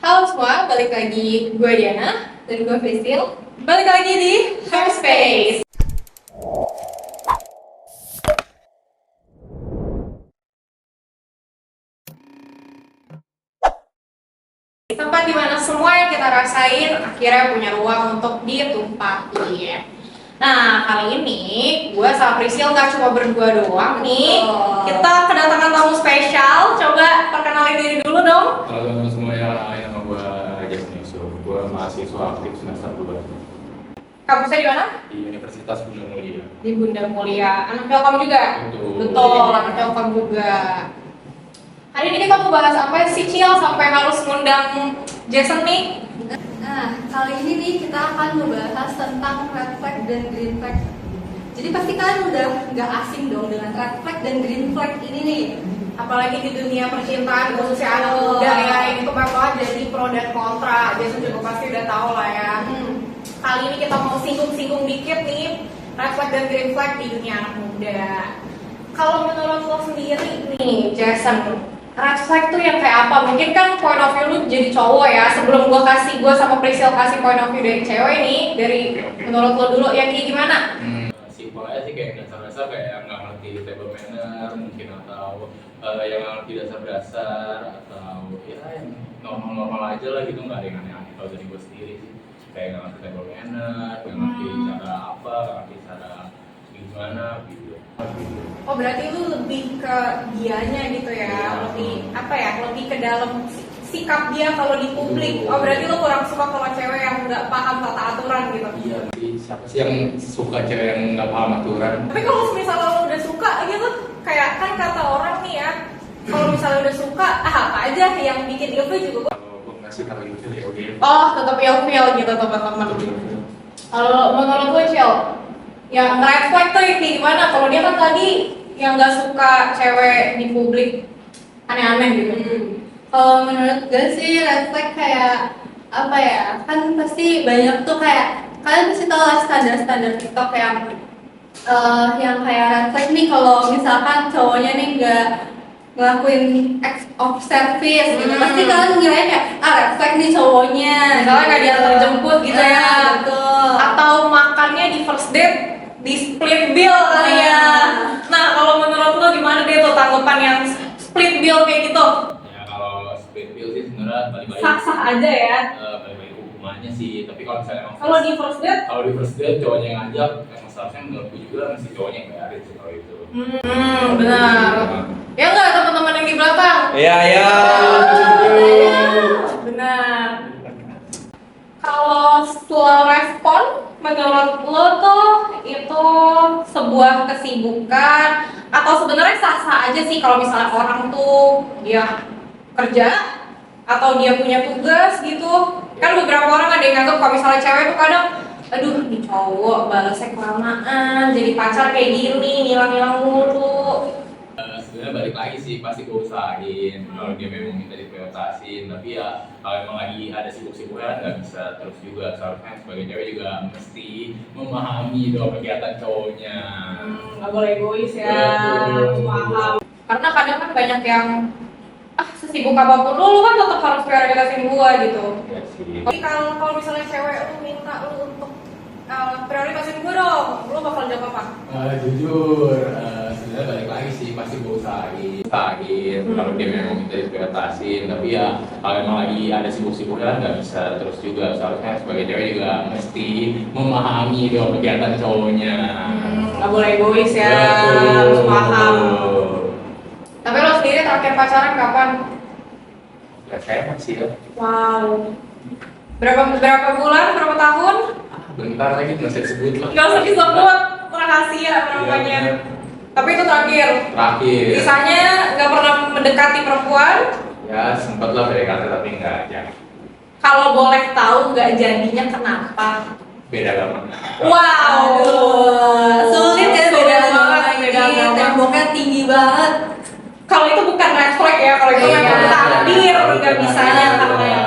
Halo semua, balik lagi gue Diana dan gue Priscil. Balik lagi di Her Space. Tempat dimana semua yang kita rasain akhirnya punya ruang untuk ditumpahin. Nah, kali ini gue sama Priscil nggak cuma berdua doang nih. Kita kedatangan tamu spesial. Coba perkenalin diri dulu dong. Halo teman-teman semuanya, nama gue Jason Yusuf. Gue mahasiswa aktif semester 2 Kampusnya di mana? di Universitas Bunda Mulia. Di Bunda Mulia. Anak Telkom juga? Betul. Betul, anak Telkom juga. Hari ini kita mau bahas apa sih, Cil, sampai harus ngundang Jason nih? Nah, kali ini nih kita akan membahas tentang red flag dan green flag. Jadi pasti kalian udah nggak asing dong dengan red flag dan green flag ini nih. Apalagi di dunia percintaan, khususnya anak muda ya, ini tuh memang jadi pro dan kontra. Jason juga pasti udah tahu lah ya. Kali ini kita mau singgung-singgung dikit nih red flag dan green flag di dunia anak muda. Kalau menurut lo sendiri nih, Jason, red flag tuh yang kayak apa? Mungkin kan point of view lu jadi cowok ya. Sebelum gue sama Priscil kasih point of view dari cewek nih, dari menurut lo dulu yang kayak gimana? Simpel aja sih, kayak dasar-dasar kayak nggak ngerti table manner mungkin, atau yang nggak ngerti dasar-dasar, atau ya yang normal-normal aja lah gitu, nggak ada yang aneh-aneh kalau dari gue sendiri sih. Kayak nggak ngerti table manner, nggak ngerti cara apa, nggak ngerti cara gimana gitu. Oh, berarti lu lebih ke dianya gitu ya, Iya. lebih apa ya, lebih ke dalam sikap dia kalau di publik. Oh, berarti lu kurang suka kalau cewek yang nggak paham tata aturan gitu. Iya, siapa sih yang suka cewek yang nggak paham aturan? Tapi kalau misalnya lu udah suka gitu, kayak kan kata orang nih ya, kalau misalnya udah suka, apa aja yang bikin ilfil juga. Kalau gue nggak suka gitu ya oke. Oh, tetap ilfil gitu teman-teman. Kalau menurut lu, Cil, yang red flag tuh yang kayak gimana? Kalau dia kan tadi yang nggak suka cewek di publik aneh-aneh gitu. Kalau menurut gue sih red flag kayak apa ya? Kan pasti banyak tuh kayak kalian pasti tahu lah standar-standar TikTok yang kayak red flag nih kalau misalkan cowoknya nih nggak ngelakuin acts of service gitu, pasti kalian ngirain ya red flag nih cowoknya. Misalnya nggak diantar jemput gitu ya. Betul. Atau makannya di first date di split bill kali ya. Nah, kalau menurut lo gimana deh tuh tanggapan yang split bill kayak gitu? Ya kalau split bill sih sebenarnya balik-balik. Sah-sah aja ya. Balik-balik hukumannya sih, tapi kalau misalnya emang Kalau di first date, kalau di first date cowoknya yang ngajak, emang seharusnya menurutku juga mesti cowoknya yang bayarin sih kalau itu. benar. Ya nggak teman-teman yang di belakang? Iya, iya. Benar. Kalau setelah respon, menurut lo tuh itu sebuah kesibukan atau sebenarnya sah-sah aja sih kalau misalnya orang tuh dia kerja atau dia punya tugas gitu. Kan beberapa orang ada yang nganggap kalau misalnya cewek tuh kadang, aduh nih cowok balasnya kelamaan, jadi pacar kayak gini, ngilang-ngilang mulu. Sebenarnya balik lagi sih, pasti gue usahain kalau dia memang minta diprioritasin, tapi ya kalau emang lagi ada sibuk-sibuknya nggak bisa terus juga. Seharusnya sebagai cewek juga mesti memahami dong kegiatan cowoknya. Nggak boleh egois ya, Betul. paham. Karena kadang kan banyak yang sesibuk apapun lu kan tetap harus prioritasin gua gitu. Ya sih. Tapi kalau misalnya cewek lu minta lu untuk prioritasin gua dong, lu bakal jawab apa? Jujur, sebenarnya balik lagi sih, pasti gue usahain kalau dia memang minta diprioritasin, tapi ya kalau emang lagi ada sibuk-sibuknya nggak bisa terus juga. Seharusnya sebagai cewek juga mesti memahami dong kegiatan cowoknya. Nggak boleh egois ya, Betul. harus paham. Tapi lo sendiri terakhir pacaran kapan? Ya saya masih ya. Wow. Berapa bulan, berapa tahun? Bentar lagi nggak usah disebut lah. Nggak usah disebut, rahasia berapanya. Iya, bener. Tapi itu terakhir. Terakhir. Sisanya nggak pernah mendekati perempuan. Ya sempat lah PDKT tapi nggak jadi. Kalau boleh tahu nggak jadinya kenapa? Beda agama. Wow, Sulit ya, Sulit beda banget, agama beda ini, agama. temboknya tinggi banget. Kalau itu bukan red flag ya, kalau itu Iya. memang takdir nggak bisanya Iya. karena ya.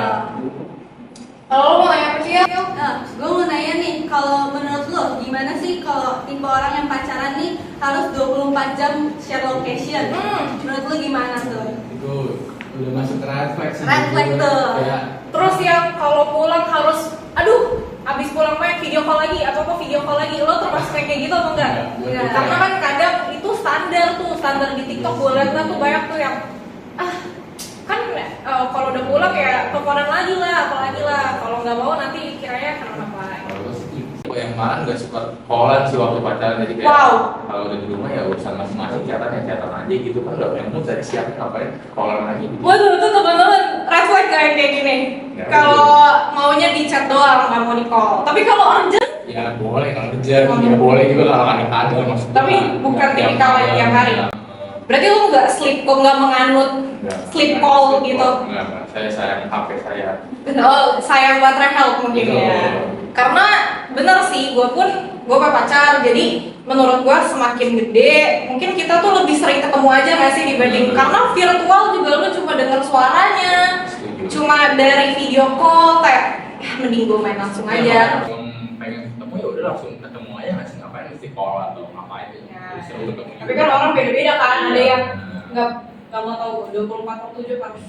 Kalau lo mau nanya apa sih ya? Nah, gue mau nanya nih, kalau menurut lo gimana sih kalau tipe orang yang pacaran nih harus 24 jam share location? Menurut lo gimana tuh? Itu udah masuk ke red flag sih. Red flag tuh. Kayak Terus yang kalau pulang harus, aduh, abis pulang main video call lagi, apa video call lagi, lo termasuk kayak gitu apa enggak? Enggak. Karena kan kadang itu standar di TikTok gue liat tuh banyak tuh yang kan kalau udah pulang ya teleponan lagi lah, apalagi lah, kalau nggak mau nanti kiranya kenapa? kalau gue sih tipe yang malah nggak suka callan sih waktu pacaran, jadi kayak Wow. kalau udah di rumah ya urusan masing-masing, catatan aja gitu kan, nggak pengen dari siapin ngapain callan lagi gitu. Waduh, itu teman-teman red flag kayak gini. Ya, Kalau maunya di chat doang, nggak mau di call. Tapi kalau urgent, Ya boleh kalau kerja, ya boleh juga kalau kadang-kadang maksudnya. Tapi bukan tipikal yang tiap hari. berarti lo nggak sleep kok, nggak menganut sleep call gitu. Enggak, saya sayang HP saya. Oh, sayang baterai health mungkin Betul. ya. Karena bener sih, gue pacar, jadi menurut gue semakin gede, mungkin kita tuh lebih sering ketemu aja nggak sih dibanding karena virtual juga lo cuma dengar suaranya, Setuju. cuma dari video call kayak mending gue main langsung aja. Kalau pengen ketemu ya udah langsung ketemu aja, nggak sih ngapain mesti call atau ngapain gitu. Ya. Seru ketemu. Tapi kan orang beda-beda kan, ada yang Nah. nggak mau tahu 24/7 harus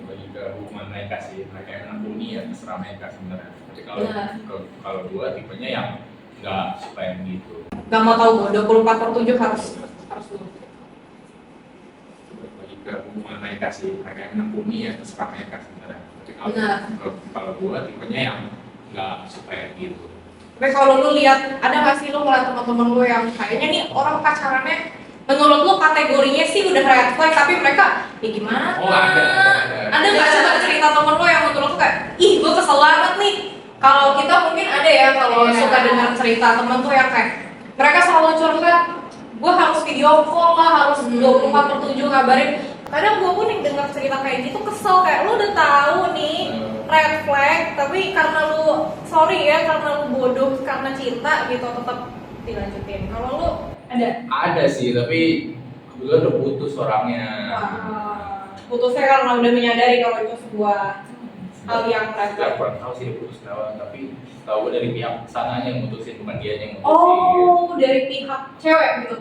Bagi ke hubungan mereka sih, mereka yang menekuni ya terserah mereka sebenarnya. Tapi kalau Benar. kalau gua tipenya yang nggak suka yang gitu. nggak mau tahu gue 24/7 harus Bagi ke hubungan mereka sih, mereka yang menekuni ya terserah mereka sebenarnya. Tapi Benar. kalau gua tipenya yang nggak suka yang gitu. Tapi kalau lu lihat, ada nggak sih lu ngeliat teman-teman lu yang kayaknya nih orang pacarannya menurut lu kategorinya sih udah red flag, tapi mereka ya gimana? Oh, ada. Ada nggak coba cerita temen lu yang menurut lu kayak, ih gue kesel banget nih. Kalau kita mungkin ada ya, kalau Iya. suka dengar cerita temen tuh yang kayak mereka selalu curhat, gue harus video call lah, harus 24/7 ngabarin. Kadang gue pun yang dengar cerita kayak gitu kesel, kayak lu udah tahu nih red flag, tapi karena lu sorry ya, karena lu bodoh karena cinta gitu tetap dilanjutin. Kalau lu Ada sih, tapi kebetulan udah putus orangnya. putusnya karena udah menyadari kalau itu sebuah hal yang red flag. Gak pernah tahu sih dia putus kenapa, tapi tahu gue dari pihak sananya yang mutusin, bukan dia yang mutusin. Oh, dari pihak cewek gitu.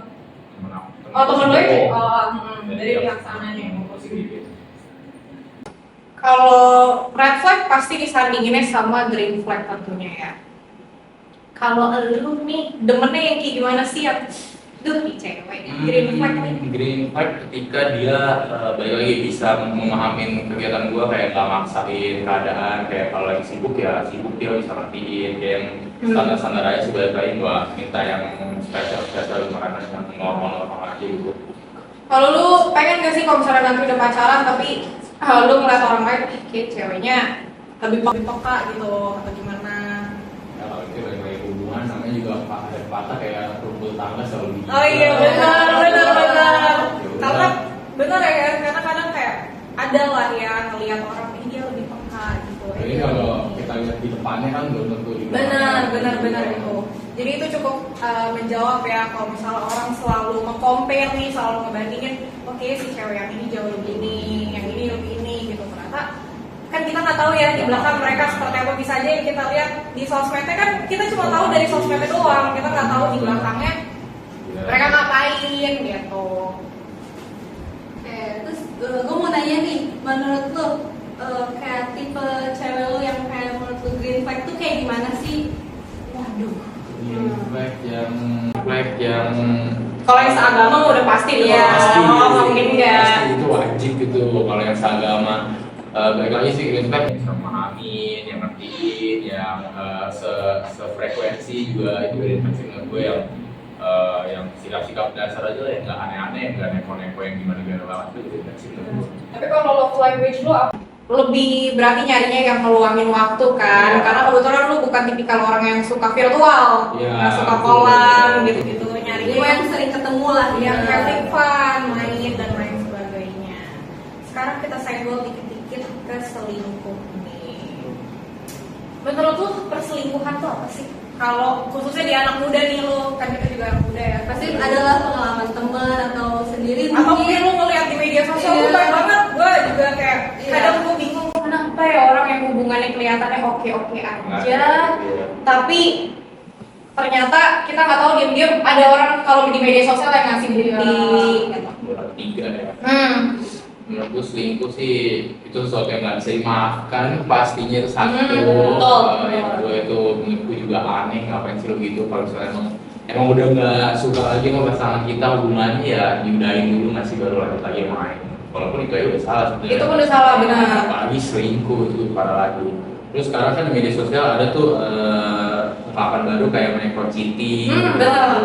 Oh, temen lo itu? Oh, dari pihak sananya yang mutusin. Gitu. Kalau red flag pasti disandinginnya sama green flag tentunya ya. Kalau lu nih demennya yang kayak gimana sih yang nih cewek green flag nih? Green flag ketika dia balik lagi bisa memahamin kegiatan gua, kayak gak maksain keadaan, kayak kalau lagi sibuk ya sibuk, dia bisa ngertiin kayak yang standar-standar aja sih. Balik lagi gua minta yang spesial makanan yang normal aja gitu. Kalau lu pengen gak sih kalau misalnya nanti udah pacaran tapi lu ngeliat orang lain, ih kayak ceweknya lebih peka gitu atau gimana? Ya kalau itu balik hubungan namanya juga ada patah kayak rumput tangga selalu gigi. Oh iya benar. Karena benar ya kan, karena kadang kayak ada lah ya ngeliat orang ini dia lebih peka gitu. Jadi kalau kita lihat di depannya kan belum tentu di belakang. Benar itu. Jadi itu cukup menjawab ya kalau misalnya orang selalu meng-compare nih, selalu ngebandingin, oke si cewek yang ini jauh lebih ini, yang ini lebih ini gitu. Ternyata kan kita nggak tahu ya di belakang mereka seperti apa. Bisa aja yang kita lihat di sosmednya kan kita cuma tahu dari sosmednya doang, kita nggak tahu di belakangnya Ya. mereka ngapain gitu. Oke, terus gue mau nanya nih, menurut lo kayak tipe cewek lo yang kayak menurut lo green flag tuh kayak gimana sih? Waduh. Green flag yang Kalau yang seagama mah udah pasti dong. Iya. pasti mungkin enggak. pasti itu wajib gitu. Kalau yang seagama baik lagi sih green flag yang bisa memahami, yang ngertiin, yang sefrekuensi juga, itu green flag sih menurut gue, yang sikap-sikap dasar aja lah, yang nggak aneh-aneh, yang nggak neko-neko yang gimana-gimana banget, itu green flag sih menurut gue. Tapi kalau love language lu apa? Lebih berarti nyarinya yang meluangin waktu kan? Iya. Karena kebetulan lu bukan tipikal orang yang suka virtual, Iya, nggak suka betul. callan gitu-gitu. Nyarinya Gue yang sering ketemu lah. yang ya. having fun, main dan lain sebagainya. Sekarang kita senggol dikit-dikit ke selingkuh nih. Menurut lu perselingkuhan tuh apa sih? Kalau khususnya di anak muda nih, lu kan kita juga anak muda ya. Pasti adalah pengalaman teman atau sendiri Atau mungkin lu ngeliat di media sosial, Iya. lu banyak banget. Gue juga kayak Iya. kadang gue bingung kenapa ya orang yang hubungannya kelihatannya oke-oke aja, tapi ternyata kita nggak tahu diam-diam ada orang kalau di media sosial yang ngasih bukti gitu. bertiga ya. Menurut gue selingkuh sih itu sesuatu yang nggak bisa dimaafkan, pastinya itu satu. Yang kedua itu menurut gue juga aneh, ngapain sih lo gitu kalau misalnya emang udah nggak suka lagi sama pasangan kita, hubungannya ya diudahin dulu, masih baru lanjut lagi main. Walaupun itu aja udah salah sebenarnya. Itu udah salah, benar. Apalagi selingkuh itu parah lagi. Terus sekarang kan di media sosial ada tuh ungkapan baru kayak micro cheating. Benar.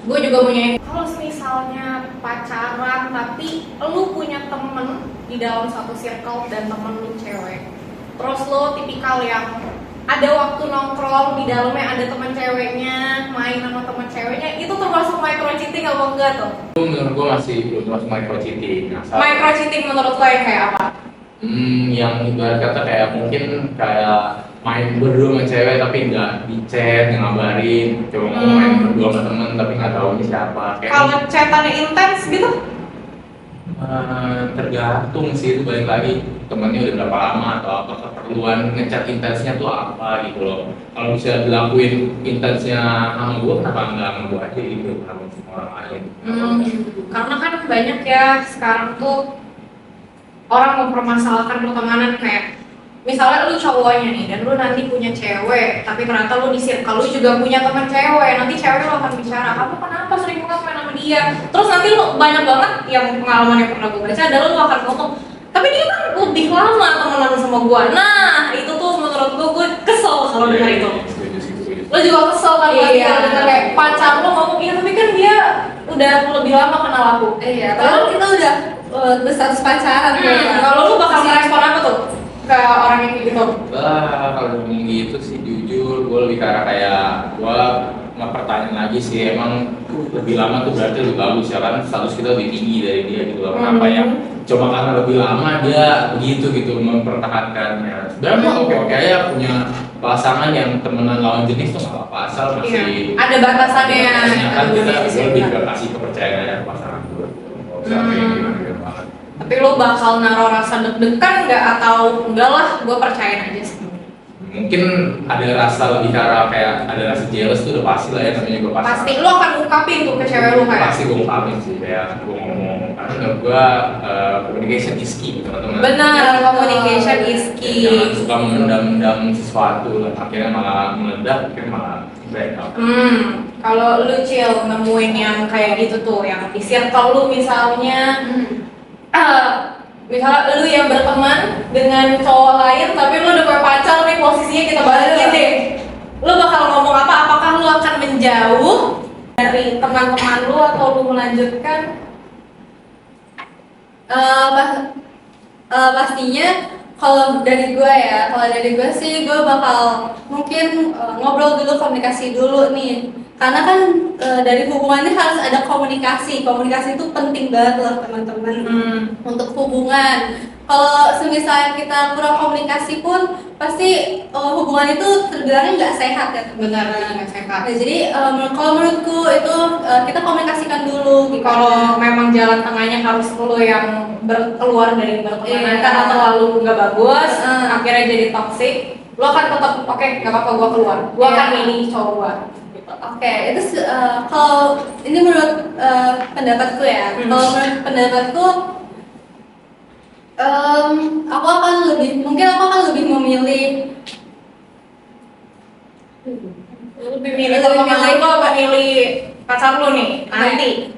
Gue juga punya ini. Kalau misalnya pacaran tapi lu punya temen di dalam satu circle dan temen lu cewek, terus lu tipikal yang ada waktu nongkrong di dalamnya ada teman ceweknya, main sama teman ceweknya, itu termasuk micro cheating apa enggak tuh? Itu menurut gua masih belum termasuk micro cheating. Micro cheating menurut lo yang kayak apa? Yang ibarat kata kayak mungkin kayak main berdua sama cewek tapi nggak di chat, nggak ngabarin, cuma mau main berdua sama temen tapi nggak tahu ini siapa. Kalau chatannya intens gitu? Tergantung sih, itu balik lagi temennya udah berapa lama atau apa keperluan ngechat intensnya tuh apa gitu loh. Kalau bisa dilakuin intensnya sama gue, kenapa nggak sama gue aja gitu, sama semua orang lain. Karena kan banyak ya sekarang tuh orang mempermasalahkan pertemanan, kayak misalnya lu cowoknya nih dan lu nanti punya cewek, tapi ternyata lu di circle lu juga punya teman cewek, nanti cewek lu akan bicara, kamu kenapa sering banget main sama dia, terus nanti lu banyak banget yang pengalaman yang pernah gue baca adalah lu akan ngomong, tapi dia kan lebih lama temenan sama gue. Nah itu tuh menurut gue kesel kalau dengar itu. Lo juga kesel kan pasti kalau dengar kayak pacar lo ngomong, iya tapi kan dia udah lebih lama kenal aku. Iya, kalau kita udah berstatus pacaran. Kalau lu bakal merespon apa tuh ke orang yang kayak gitu? Kalau ngomong gitu sih jujur, gue lebih ke arah kayak gue nggak pertanyaan lagi sih, emang lebih lama tuh berarti lebih bagus ya, karena status kita lebih tinggi dari dia gitu loh. Kenapa ya? Coba karena lebih lama dia begitu gitu mempertahankannya. Sebenarnya oke aja punya pasangan yang temenan lawan jenis tuh nggak apa-apa, asal masih ada batasannya. Kan kita lebih ke kasih kepercayaan aja ke pasangan gue. Banget. Tapi lo bakal naruh rasa deg-degan nggak atau enggak lah, gue percayain aja sih. Mungkin ada rasa lebih karena kayak ada rasa jealous tuh udah pasti lah ya, namanya gue pasangan. Pasti lo akan ungkapin tuh ke cewek lo kayak. Pasti gue ungkapin sih, kayak gue ngomong. Karena menurut gue communication is key teman-teman. Benar, communication is key. Jangan suka memendam-mendam sesuatu, akhirnya malah meledak, akhirnya malah break up. Kalau lu Cil nemuin yang kayak gitu tuh, yang di circle lu misalnya, misalnya lu yang berteman dengan cowok lain tapi lu udah punya pacar nih, posisinya kita balikin deh, lu bakal ngomong apa? Apakah lu akan menjauh dari teman-teman lu atau lu melanjutkan? Pastinya kalau dari gue sih gue bakal mungkin ngobrol dulu, komunikasi dulu nih, karena kan dari hubungannya harus ada komunikasi itu penting banget loh teman-teman untuk hubungan. Kalau misalnya kita kurang komunikasi pun pasti hubungan itu terbilangnya nggak sehat ya. Benar, nggak sehat. Nah, jadi kalau menurutku itu kita komunikasikan dulu. Kalau memang jalan tengahnya harus lo yang keluar dari pertemanan karena terlalu nggak bagus, akhirnya jadi toxic, lo akan tetap oke, nggak apa-apa gue keluar, gue akan milih cowok gue. Oke, itu kalau ini menurut pendapatku ya. Kalau menurut pendapatku, aku akan lebih memilih teman lo apa milih pacar lo nih nanti?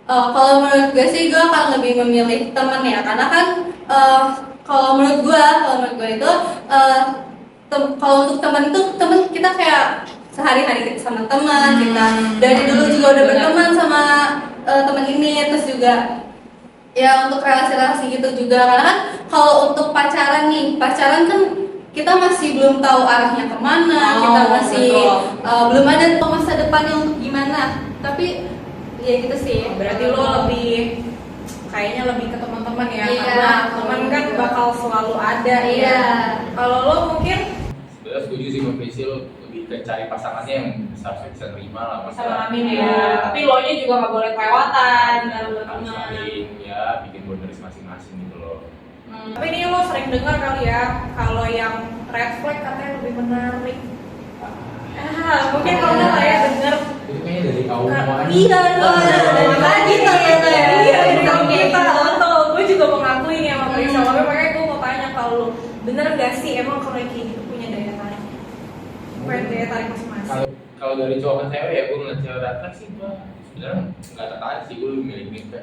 Kalau menurut gue sih gue akan lebih memilih teman ya, karena kan kalau menurut gue itu kalau untuk teman itu kita kayak sehari-hari sama teman, kita dari dulu juga udah berteman sama teman ini, terus juga ya untuk relasi-relasi gitu juga. Karena kan kalau untuk pacaran kan kita masih belum tahu arahnya kemana, kita masih belum ada masa depannya untuk gimana. Tapi ya gitu sih. Berarti lo kayaknya lebih ke teman-teman ya, karena teman kan bakal selalu ada ya. Kalau lo mungkin setuju sih sama Prisil, lebih ke cari pasangannya yang bisa terima lah, bisa memahami ya. Tapi lo nya juga nggak boleh kelewatan dalam harus saling ya bikin boundaries masing-masing gitu loh. Tapi ini lo sering dengar kali ya, kalau yang red flag katanya lebih menarik. Mungkin kalau udah lah ya denger. Itu Itu kayaknya dari kaum aja. Iya loh, dari lagi ternyata ya. Iya, dari kaum Kayak kita. gitu. Betul, gue juga mau ngakuin ya sama Priscil. Tapi makanya gue mau tanya kalau lu bener gak sih emang kalau kayak gitu punya daya tarik? Punya daya tarik masing-masing. Kalau dari cowok ke cewek ya gue ngeliat cewek datang sih gue sebenarnya nggak tertarik sih, gue lebih milih nikah.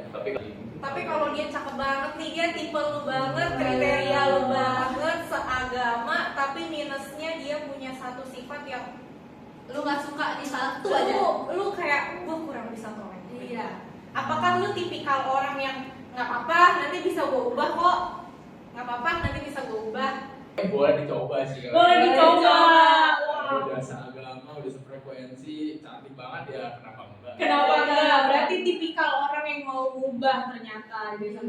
Tapi kalau dia cakep banget nih, dia tipe lu banget, kriteria lu banget, seagama, tapi minusnya dia punya satu sifat yang Lu nggak suka di satu aja. lu kayak gue kurang bisa tolong. Iya. Apakah lu tipikal orang yang nggak apa nanti bisa gue ubah kok, nggak apa nanti bisa gue ubah? Boleh dicoba sih. Boleh dicoba. Udah seagama, udah sefrekuensi, cantik banget ya, kenapa enggak? Kenapa enggak? Berarti tipikal orang yang mau ubah ternyata gitu.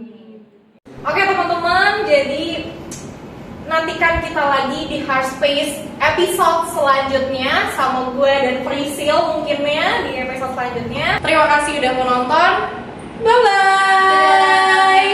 Oke teman-teman, jadi nantikan kita lagi di Hard Space episode selanjutnya sama gue dan Priscil mungkinnya di episode selanjutnya. Terima kasih udah mau nonton. Bye bye.